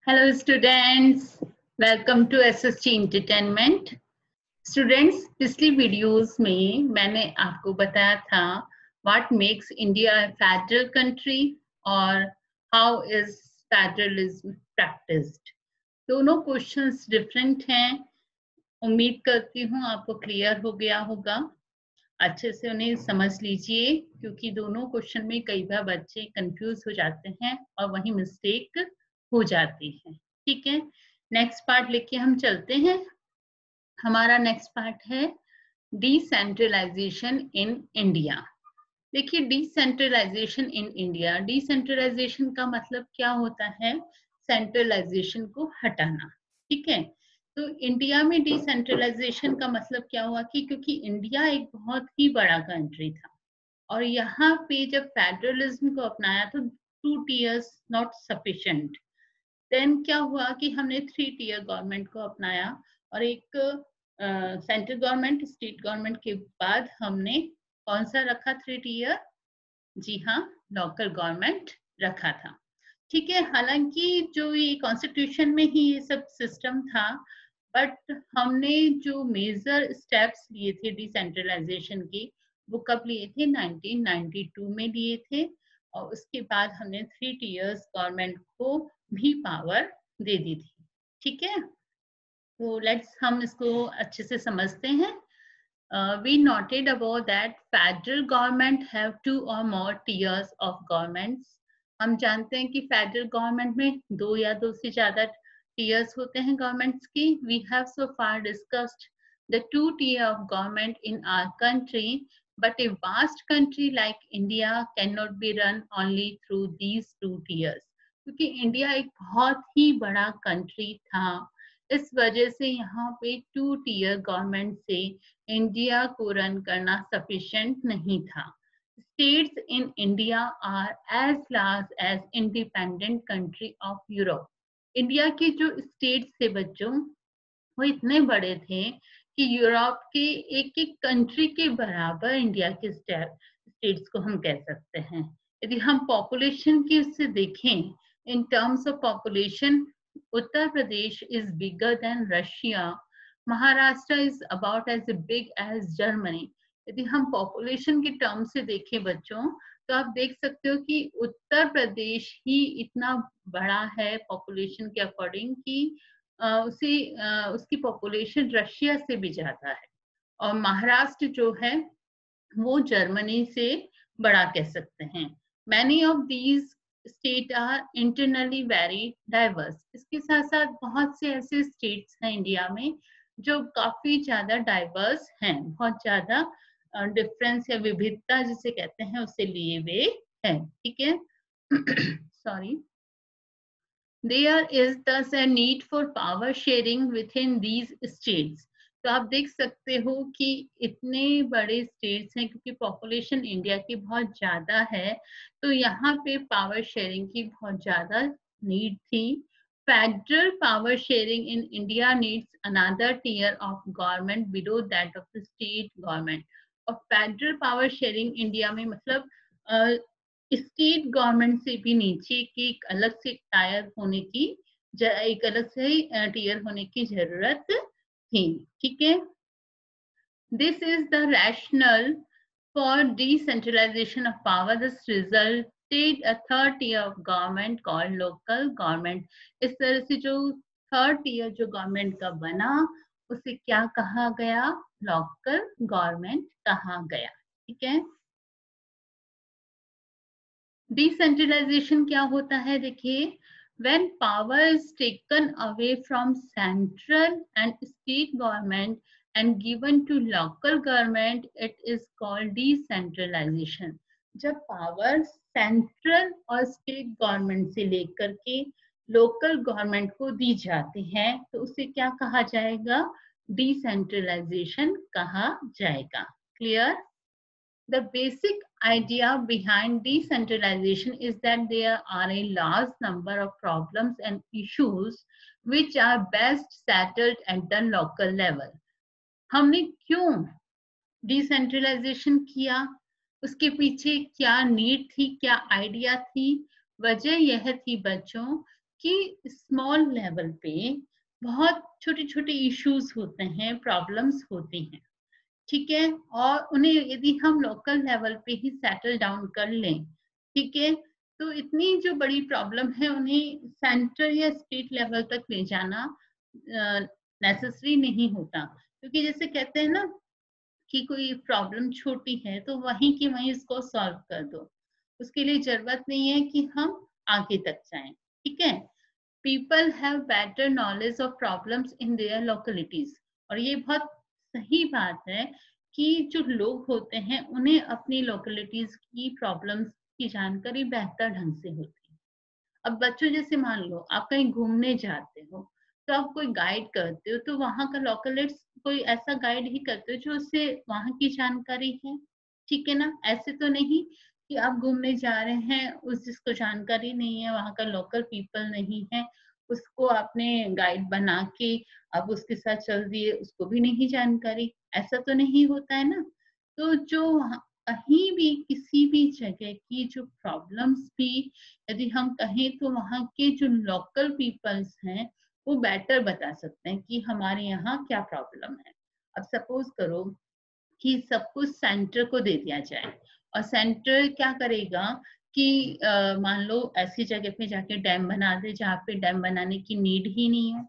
Hello students, welcome to SST entertainment. Students, पिछली videos में मैंने आपको बताया था what makes India a federal country और हाउ इज फेडरलिज्म प्रैक्टिस्ड। दोनों क्वेश्चंस डिफरेंट हैं। उम्मीद करती हूँ आपको क्लियर हो गया होगा। अच्छे से उन्हें समझ लीजिए, क्योंकि दोनों क्वेश्चन में कई बार बच्चे कंफ्यूज हो जाते हैं और वही मिस्टेक हो जाती है। ठीक है, नेक्स्ट पार्ट लेके हम चलते हैं। हमारा नेक्स्ट पार्ट है डिसेंट्रलाइजेशन इन इंडिया। देखिए, डिसेंट्रलाइजेशन इन इंडिया, डिसेंट्रलाइजेशन का मतलब क्या होता है? सेंट्रलाइजेशन को हटाना। ठीक है, तो इंडिया में डिसेंट्रलाइजेशन का मतलब क्या हुआ कि क्योंकि इंडिया एक बहुत ही बड़ा कंट्री था और यहाँ पे जब फेडरलिज्म को अपनाया तो 2 tiers नॉट सफिशिएंट। देन क्या हुआ कि हमने 3 tier गवर्नमेंट को अपनाया और एक सेंट्रल गवर्नमेंट, स्टेट गवर्नमेंट के बाद हमने कौन सा रखा? 3 tier। जी हाँ, लोकल गवर्नमेंट रखा था। ठीक है, हालांकि जो ये कॉन्स्टिट्यूशन में ही ये सब सिस्टम था, बट हमने जो मेजर स्टेप्स लिए थे डिसेंट्रलाइजेशन की, वो कब लिए थे? 1992 में लिए थे। और उसके बाद हमने 3 tiers गवर्नमेंट को भी पावर दे दी थी। ठीक है, तो लेट्स हम इसको अच्छे से समझते हैं। We noted above that federal government have 2 or more tiers of governments. हम जानते हैं कि फेडरल गवर्नमेंट में 2 या 2 से ज्यादा टीयर्स होते हैं गवर्नमेंट्स की। We have so far discussed the 2 tier of government in our country, but a vast country like India cannot be run only through these 2 tiers. क्योंकि इंडिया एक बहुत ही बड़ा कंट्री था, इस वजह से यहाँ पे 2 tier गवर्नमेंट से इंडिया को रन करना सफिशिएंट नहीं था। States in India are as large as independent country of Europe. India के जो स्टेट्स थे बच्चों, वो इतने बड़े थे कि यूरोप के एक एक कंट्री के बराबर इंडिया के स्टेट्स को हम कह सकते हैं। यदि हम पॉपुलेशन की उससे देखें, in terms of population, Uttar Pradesh is bigger than Russia, Maharashtra is about as big as Germany. यदि हम पॉपुलेशन के टर्म से देखें बच्चों, तो आप देख सकते हो कि उत्तर प्रदेश ही इतना बड़ा है पॉपुलेशन के अकॉर्डिंग कि उसकी पॉपुलेशन रशिया से भी ज्यादा है। और महाराष्ट्र जो है वो जर्मनी से बड़ा कह सकते हैं। Many of these state are internally very diverse. इसके साथ साथ बहुत से ऐसे स्टेट्स हैं इंडिया में जो काफी ज्यादा डाइवर्स हैं, बहुत ज्यादा डिफरेंस या विविधता जिसे कहते हैं उससे लिए हुए हैं। ठीक है, sorry. There is thus a need for power sharing within these states. तो आप देख सकते हो कि इतने बड़े स्टेट्स हैं, क्योंकि पॉपुलेशन इंडिया की बहुत ज्यादा है, तो यहाँ पे पावर शेयरिंग की बहुत ज्यादा नीड थी। Federal power sharing in India needs another tier of government below that of the state government. और फेडरल पावर शेयरिंग इंडिया में मतलब स्टेट गवर्नमेंट से भी नीचे की एक अलग से टायर होने की, एक अलग से टीयर होने की जरूरत थी। ठीक है, this is the rational for decentralisation of power. This resulted a third tier of government called local government. इस तरह से जो थर्ड टियर जो गवर्नमेंट का बना, उसे क्या कहा गया? लोकल गवर्नमेंट कहा गया। ठीक है, डिसेंट्रलाइजेशन क्या होता है? देखिए, when power is taken away from central and state government and given to local government, it is called decentralization. जब पावर सेंट्रल और स्टेट गवर्नमेंट से लेकर के लोकल गवर्नमेंट को दी जाती है, तो उसे क्या कहा जाएगा? डिसेंट्रलाइजेशन कहा जाएगा। Clear? The basic idea behind decentralization is that there are a large number of problems and issues which are best settled at the local level. हमने क्यों डिसेंट्रलाइजेशन किया? उसके पीछे क्या नीड थी, क्या आइडिया थी? वजह यह थी बच्चों कि स्मॉल लेवल पे बहुत छोटे छोटे इश्यूज होते हैं, प्रॉब्लम्स होती हैं, ठीक है, और उन्हें यदि हम लोकल लेवल पे ही सेटल डाउन कर लें, ठीक है, तो इतनी जो बड़ी प्रॉब्लम है उन्हें सेंटर या स्टेट लेवल तक ले जाना नेसेसरी नहीं होता, क्योंकि जैसे कहते हैं ना कि कोई प्रॉब्लम छोटी है तो वहीं की वहीं इसको सॉल्व कर दो, उसके लिए जरूरत नहीं है कि हम आगे तक जाएं, ठीक है। People have better knowledge of problems in their localities, और ये बहुत सही बात है कि जो लोग होते हैं उन्हें अपनी लोकेलिटीज की प्रॉब्लम्स की जानकारी बेहतर ढंग से होती है। अब बच्चों जैसे मान लो आप कहीं घूमने जाते हो, तो आप कोई गाइड करते हो तो वहां का लोकलिट्स कोई ऐसा गाइड ही करते हो जो उसे वहां की जानकारी है, ठीक है ना। ऐसे तो नहीं कि आप घूमने जा रहे हैं उस जिसको जानकारी नहीं है, वहां का लोकल पीपल नहीं है, उसको आपने गाइड बना के अब उसके साथ चल दिए, उसको भी नहीं जानकारी, ऐसा तो नहीं होता है ना। तो जो कहीं भी किसी भी जगह की जो प्रॉब्लम्स भी यदि हम कहें तो वहाँ के जो लोकल पीपल्स हैं वो बेटर बता सकते हैं कि हमारे यहाँ क्या प्रॉब्लम है। अब सपोज करो कि सब कुछ सेंटर को दे दिया जाए, और सेंटर क्या करेगा कि मान लो ऐसी जगह पे जाके डैम बना दे जहाँ पे डैम बनाने की नीड ही नहीं हो,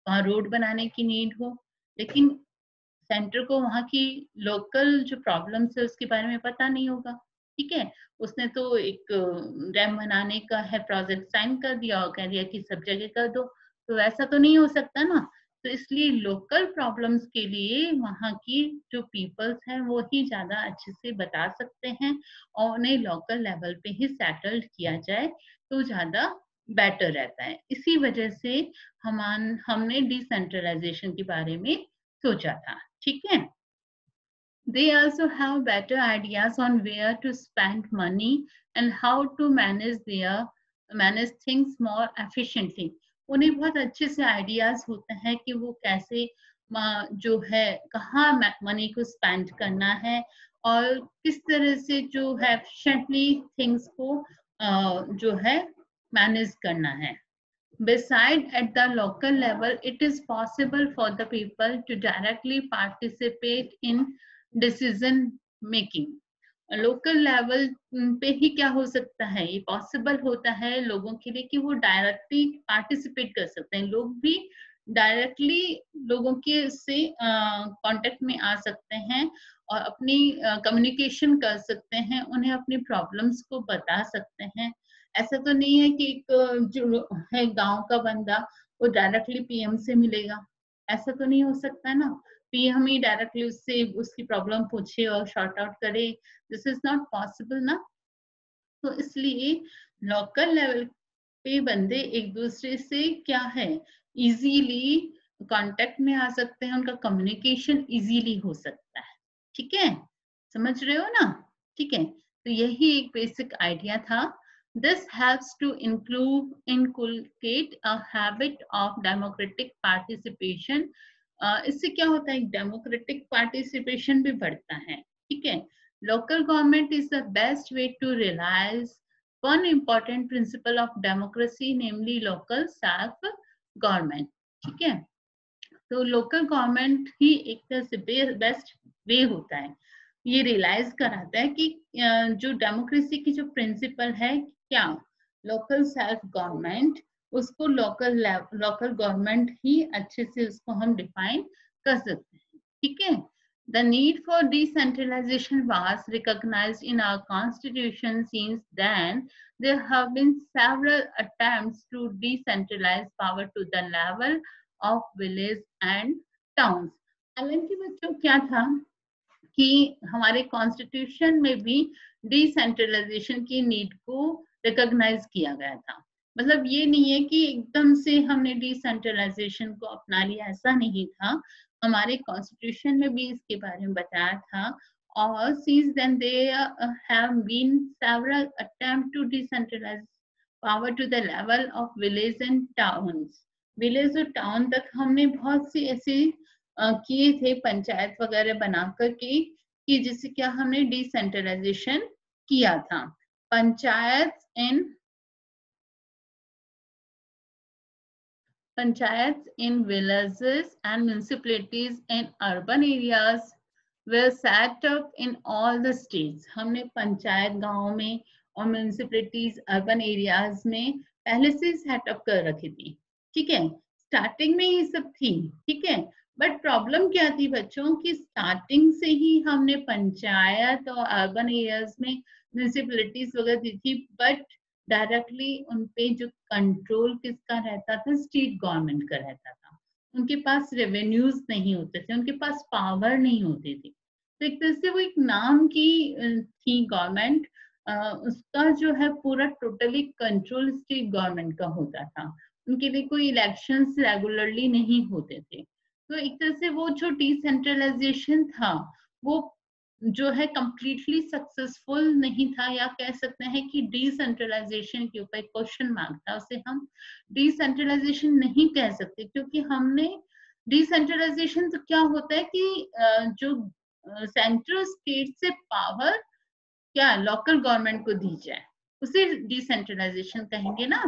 वहाँ रोड बनाने की नीड हो, लेकिन सेंटर को वहाँ की लोकल जो प्रॉब्लम्स है उसके बारे में पता नहीं होगा, ठीक है। उसने तो एक डैम बनाने का है प्रोजेक्ट साइन कर दिया और कह दिया कि सब जगह कर दो, तो वैसा तो नहीं हो सकता ना। तो इसलिए लोकल प्रॉब्लम्स के लिए वहाँ की जो पीपल्स हैं वो ही ज्यादा अच्छे से बता सकते हैं, और उन्हें लोकल लेवल पे ही सेटल्ड किया जाए तो ज्यादा बेटर रहता है। इसी वजह से हमने डिसेंट्रलाइजेशन के बारे में सोचा था, ठीक है। They also have better ideas on where to spend money and how to manage things more efficiently. उन्हें बहुत अच्छे से आइडियाज होते हैं कि वो कैसे जो है कहाँ मनी को स्पेंड करना है और किस तरह से जो है एफिशिएंटली थिंग्स को जो है मैनेज करना है। Beside, at the local level, it is possible for the people to directly participate in decision making. Local level पे ही क्या हो सकता है, ये पॉसिबल होता है लोगों के लिए कि वो डायरेक्टली पार्टिसिपेट कर सकते हैं, लोग भी डायरेक्टली लोगों के से कांटेक्ट में आ सकते हैं और अपनी कम्युनिकेशन कर सकते हैं, उन्हें अपनी प्रॉब्लम्स को बता सकते हैं। ऐसा तो नहीं है कि एक जो है गांव का बंदा वो डायरेक्टली पीएम से मिलेगा, ऐसा तो नहीं हो सकता है ना। पीएम ही डायरेक्टली उससे उसकी प्रॉब्लम पूछे और सॉर्ट आउट करे, दिस इज नॉट पॉसिबल ना। तो इसलिए लोकल लेवल पे बंदे एक दूसरे से क्या है इजीली कांटेक्ट में आ सकते हैं, उनका कम्युनिकेशन इजीली हो सकता है, ठीक है, समझ रहे हो ना। ठीक है, तो यही एक बेसिक आइडिया था। This helps to inculcate a habit of democratic participation. इससे क्या होता है, डेमोक्रेटिक पार्टिसिपेशन भी बढ़ता है, ठीक है। Local government is the best way to realise one important principle of democracy, namely local self government, ठीक है। तो लोकल गवर्नमेंट ही एक तरह से बेस्ट वे होता है, ये रियलाइज कराता है कि जो डेमोक्रेसी की जो प्रिंसिपल है क्या, लोकल सेल्फ गवर्नमेंट, उसको लोकल गवर्नमेंट ही अच्छे से उसको हम डिफाइन कर सकते हैं, ठीक है। The need for decentralization was recognized in our constitution since then. There have been several attempts to decentralize power to the level of village and towns. हालांकि बच्चों क्या था कि हमारे कॉन्स्टिट्यूशन में भी डिसेंट्रलाइजेशन की नीड को रिकॉग्नाइज किया गया था। मतलब ये नहीं है कि एकदम से हमने डिसेंट्रलाइजेशन को अपना लिया, ऐसा नहीं था। हमारे कॉन्स्टिट्यूशन में भी इसके बारे में बताया था। और since then there have been several attempts to decentralize power to the level of village and towns. Village और टाउन तक हमने बहुत सी ऐसी किए थे पंचायत वगैरह बनाकर के कि जिससे क्या हमने डिसेंट्रलाइजेशन किया था। पंचायत इन Panchayats in villages and municipalities in urban areas were set up in all the states. हमने पंचायत गांव में और म्यूनिसिपैलिटीज अर्बन एरियाज में पहले से सेटअप कर रखी थी, ठीक है। स्टार्टिंग में ये सब थी, ठीक है। बट प्रॉब्लम क्या थी बच्चों की, स्टार्टिंग से ही हमने पंचायत और अर्बन एरियाज में म्यूनिसिपैलिटीज वगैरह दी थी, बट डायरेक्टली उनपे जो कंट्रोल किसका रहता था, स्टेट गवर्नमेंट का रहता था। उनके पास रेवेन्यूज नहीं होते थे, उनके पास पावर नहीं होती थी। तो एक तरह से वो एक नाम की थी गवर्नमेंट, उसका जो है पूरा टोटली कंट्रोल स्टेट गवर्नमेंट का होता था। उनके लिए कोई इलेक्शंस रेगुलरली नहीं होते थे। तो एक तरह से वो जो डिसेंट्रलाइजेशन था वो जो है कंप्लीटली सक्सेसफुल नहीं था, या कह सकते हैं कि डिसेंट्रलाइजेशन के ऊपर क्वेश्चन मार्क था। उसे हम डिसेंट्रलाइजेशन नहीं कह सकते, क्योंकि हमने डिसेंट्रलाइजेशन तो क्या होता है कि जो सेंट्रल स्टेट से पावर क्या लोकल गवर्नमेंट को दी जाए, उसे डिसेंट्रलाइजेशन कहेंगे ना,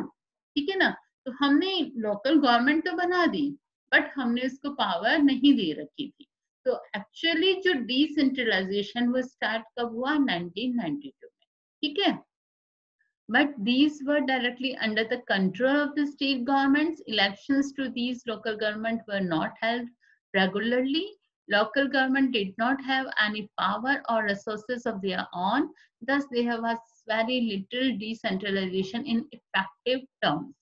ठीक है ना। तो हमने लोकल गवर्नमेंट तो बना दी, बट हमने उसको पावर नहीं दे रखी थी। तो एक्चुअली जो डिसेंट्रलाइजेशन वो स्टार्ट कब हुआ, 1992 में, ठीक है। But these were directly under the control of the state governments. Elections to these local government were not held regularly. Local government did not have any power or resources of their own. Thus, there was very little decentralization in effective terms.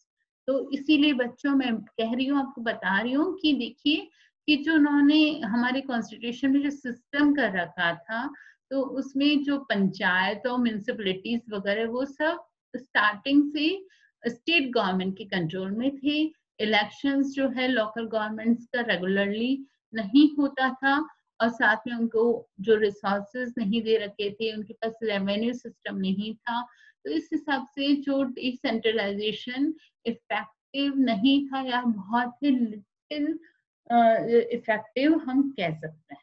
तो इसीलिए बच्चों मैं कह रही हूँ, आपको बता रही हूँ कि देखिए कि जो उन्होंने हमारे कॉन्स्टिट्यूशन में जो सिस्टम कर रखा था, तो उसमें जो पंचायत और म्यूनिसिपैलिटीज वगैरह वो सब स्टार्टिंग से स्टेट गवर्नमेंट के कंट्रोल में थे। इलेक्शंस जो है लोकल गवर्नमेंट्स का रेगुलरली नहीं होता था, और साथ में उनको जो रिसोर्सेज नहीं दे रखे थे, उनके पास रेवेन्यू सिस्टम नहीं था। तो इस हिसाब से जो डिसेंट्रलाइजेशन इफेक्टिव नहीं था, या बहुत ही लिटिल इफेक्टिव हम कह सकते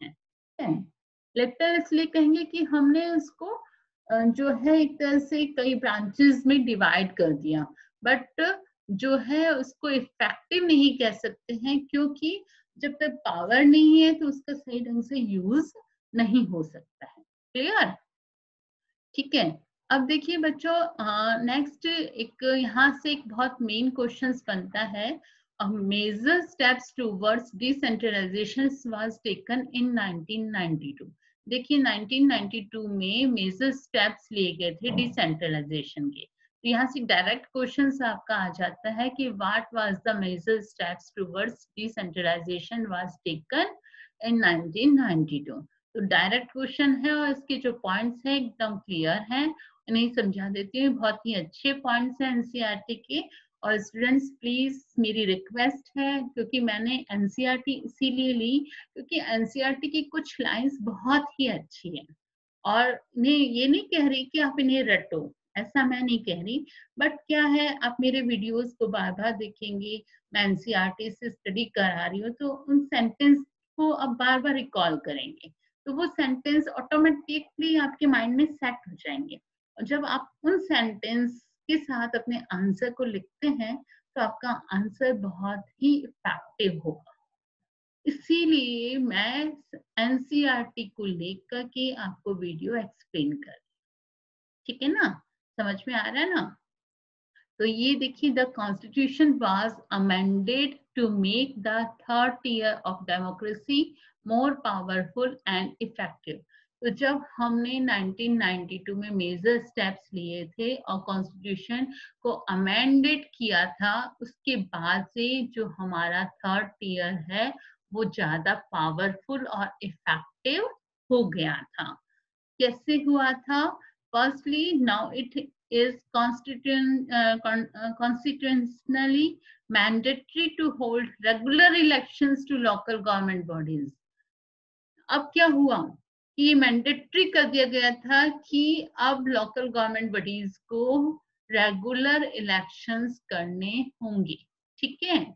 हैं। लिटिल इसलिए कहेंगे कि हमने उसको जो है एक तरह से कई ब्रांचेस में डिवाइड कर दिया, बट जो है उसको इफेक्टिव नहीं कह सकते हैं, क्योंकि जब तक पावर नहीं है तो उसका सही ढंग से यूज नहीं हो सकता है। क्लियर, ठीक है। अब देखिए बच्चों, नेक्स्ट एक यहाँ से एक बहुत मेन क्वेश्चन बनता है, major steps towards decentralisation was taken in 1992। देखिए 1992 में मेजर स्टेप्स लिए गए थे डिसेंट्रलाइजेशन के। तो यहाँ से डायरेक्ट क्वेश्चन आपका आ जाता है कि what was the major steps towards decentralisation was taken in 1992। तो डायरेक्ट क्वेश्चन है और इसके जो पॉइंट्स हैं एकदम क्लियर हैं, उन्हें समझा देती हूँ। बहुत ही अच्छे पॉइंट्स हैं एनसीईआरटी के। और स्टूडेंट्स प्लीज मेरी रिक्वेस्ट है, क्योंकि मैंने एनसीईआरटी इसीलिए ली क्योंकि एनसीईआरटी की कुछ लाइंस बहुत ही अच्छी है, और ये नहीं कह रही कि आप इन्हें रटो, ऐसा मैं नहीं कह रही। बट क्या है, आप मेरे वीडियोस को बार बार देखेंगे, मैं एनसीईआरटी से स्टडी करा रही हूँ, तो उन सेंटेंस को आप बार बार रिकॉल करेंगे, तो वो सेंटेंस ऑटोमेटिकली आपके माइंड में सेट हो जाएंगे। और जब आप उन सेंटेंस के साथ अपने आंसर को लिखते हैं, तो आपका आंसर बहुत ही इफेक्टिव होगा। इसीलिए मैं एनसीईआरटी को लेकर के आपको वीडियो एक्सप्लेन कर, ठीक है ना, समझ में आ रहा है ना। तो ये देखिए, the constitution was amended to make the third tier of democracy more powerful and effective. तो जब हमने 1992 में मेजर स्टेप्स लिए थे और कॉन्स्टिट्यूशन को अमेंडेड किया था, उसके बाद से जो हमारा थर्ड टियर है वो ज्यादा पावरफुल और इफेक्टिव हो गया था। कैसे हुआ था? Firstly, now it is constitutionally mandatory to hold regular elections to local government bodies. अब क्या हुआ कि ये मैंडेटरी कर दिया गया था कि अब लोकल गवर्नमेंट बॉडीज को रेगुलर इलेक्शंस करने होंगे, ठीक है।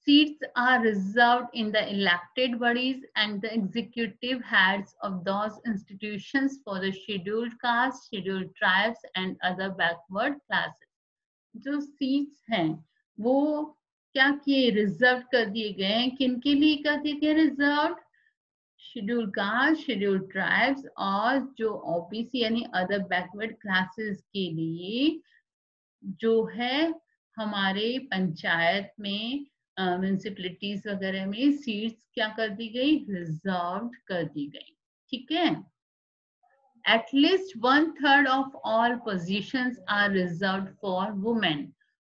Seats are reserved in the elected bodies and the executive heads of those institutions for the scheduled castes, scheduled tribes and other backward classes. जो seats हैं वो क्या किए, रिजर्व कर दिए गए हैं। किन के लिए कर दिए गए reserve? Schedule caste, schedule tribes और जो ओबीसी यानी अदर बैकवर्ड क्लासेस के लिए जो है हमारे पंचायत में म्यूनिसिपैलिटीज वगैरह में सीट्स क्या कर दी गई, रिजर्व कर दी गई। ठीक है, at least 1/3 of all positions are reserved for women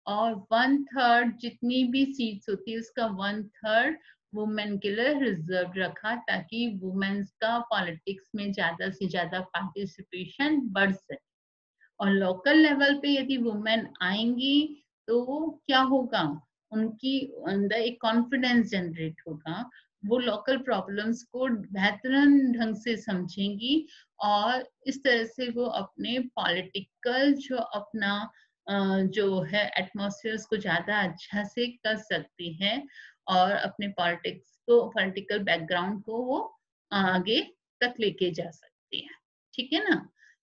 और 1/3 जितनी भी सीट्स होती है उसका 1/3 वुमेन के लिए रिजर्व रखा ताकि वुमेन्स का पॉलिटिक्स में ज्यादा से ज्यादा पार्टिसिपेशन बढ़ सके। और लोकल लेवल पे यदि वुमेन आएंगी तो क्या होगा, उनकी अंदर एक कॉन्फिडेंस जनरेट होगा, वो लोकल प्रॉब्लम्स को बेहतरीन ढंग से समझेंगी और इस तरह से वो अपने पॉलिटिकल जो अपना जो है एटमॉस्फेयर को ज्यादा अच्छा से कर सकती है और अपने पॉलिटिक्स को, पॉलिटिकल बैकग्राउंड को वो आगे तक लेके जा सकती है। ठीक है ना,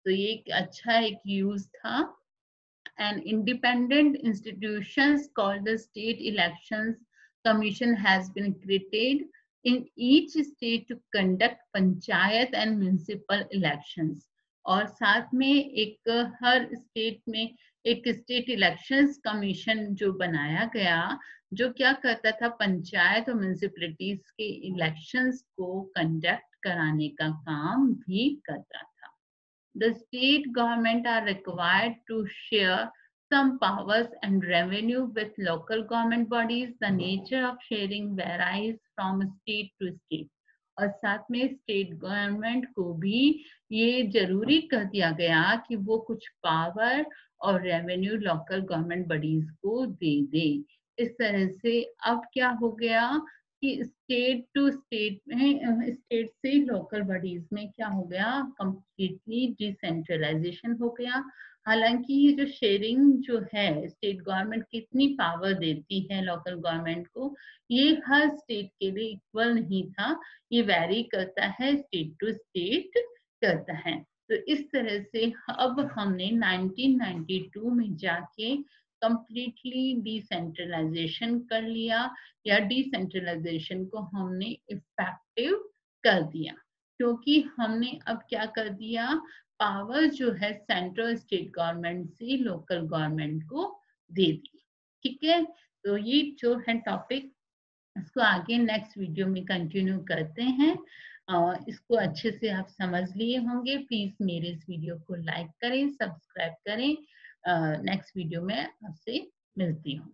तो ये एक अच्छा एक यूज था। An independent institutions called the State Elections Commission has been created in each state to conduct panchayat and municipal elections. और साथ में एक हर स्टेट में एक स्टेट इलेक्शंस कमीशन जो बनाया गया जो क्या करता था, पंचायत और म्यूनिसिपैलिटीज के इलेक्शंस को कंडक्ट कराने का काम भी करता था। The state government are required to share some powers and revenue with local government bodies. The nature of sharing varies from state to state. और साथ में स्टेट गवर्नमेंट को भी ये जरूरी कर दिया गया कि वो कुछ पावर और रेवेन्यू लोकल गवर्नमेंट बॉडीज को दे दे। इस तरह से अब क्या हो गया कि स्टेट टू स्टेट में, स्टेट से लोकल बॉडीज में क्या हो गया, कंप्लीटली डिसेंट्रलाइजेशन हो गया। हालांकि ये जो शेयरिंग जो है, स्टेट गवर्नमेंट कितनी पावर देती है लोकल गवर्नमेंट को, ये हर स्टेट के लिए इक्वल नहीं था, ये वैरी करता है, स्टेट टू स्टेट करता है। तो इस तरह से अब हमने 1992 में जाके कंप्लीटली डिसेंट्रलाइजेशन कर लिया या डिसेंट्रलाइजेशन को हमने इफेक्टिव कर दिया, क्योंकि हमने अब क्या कर दिया, पावर जो है सेंट्रल स्टेट गवर्नमेंट से लोकल गवर्नमेंट को दे दी। ठीक है, तो ये जो है टॉपिक, इसको आगे नेक्स्ट वीडियो में कंटिन्यू करते हैं। इसको अच्छे से आप समझ लिए होंगे। प्लीज मेरे इस वीडियो को लाइक करें, सब्सक्राइब करें। नेक्स्ट वीडियो में आपसे मिलती हूँ।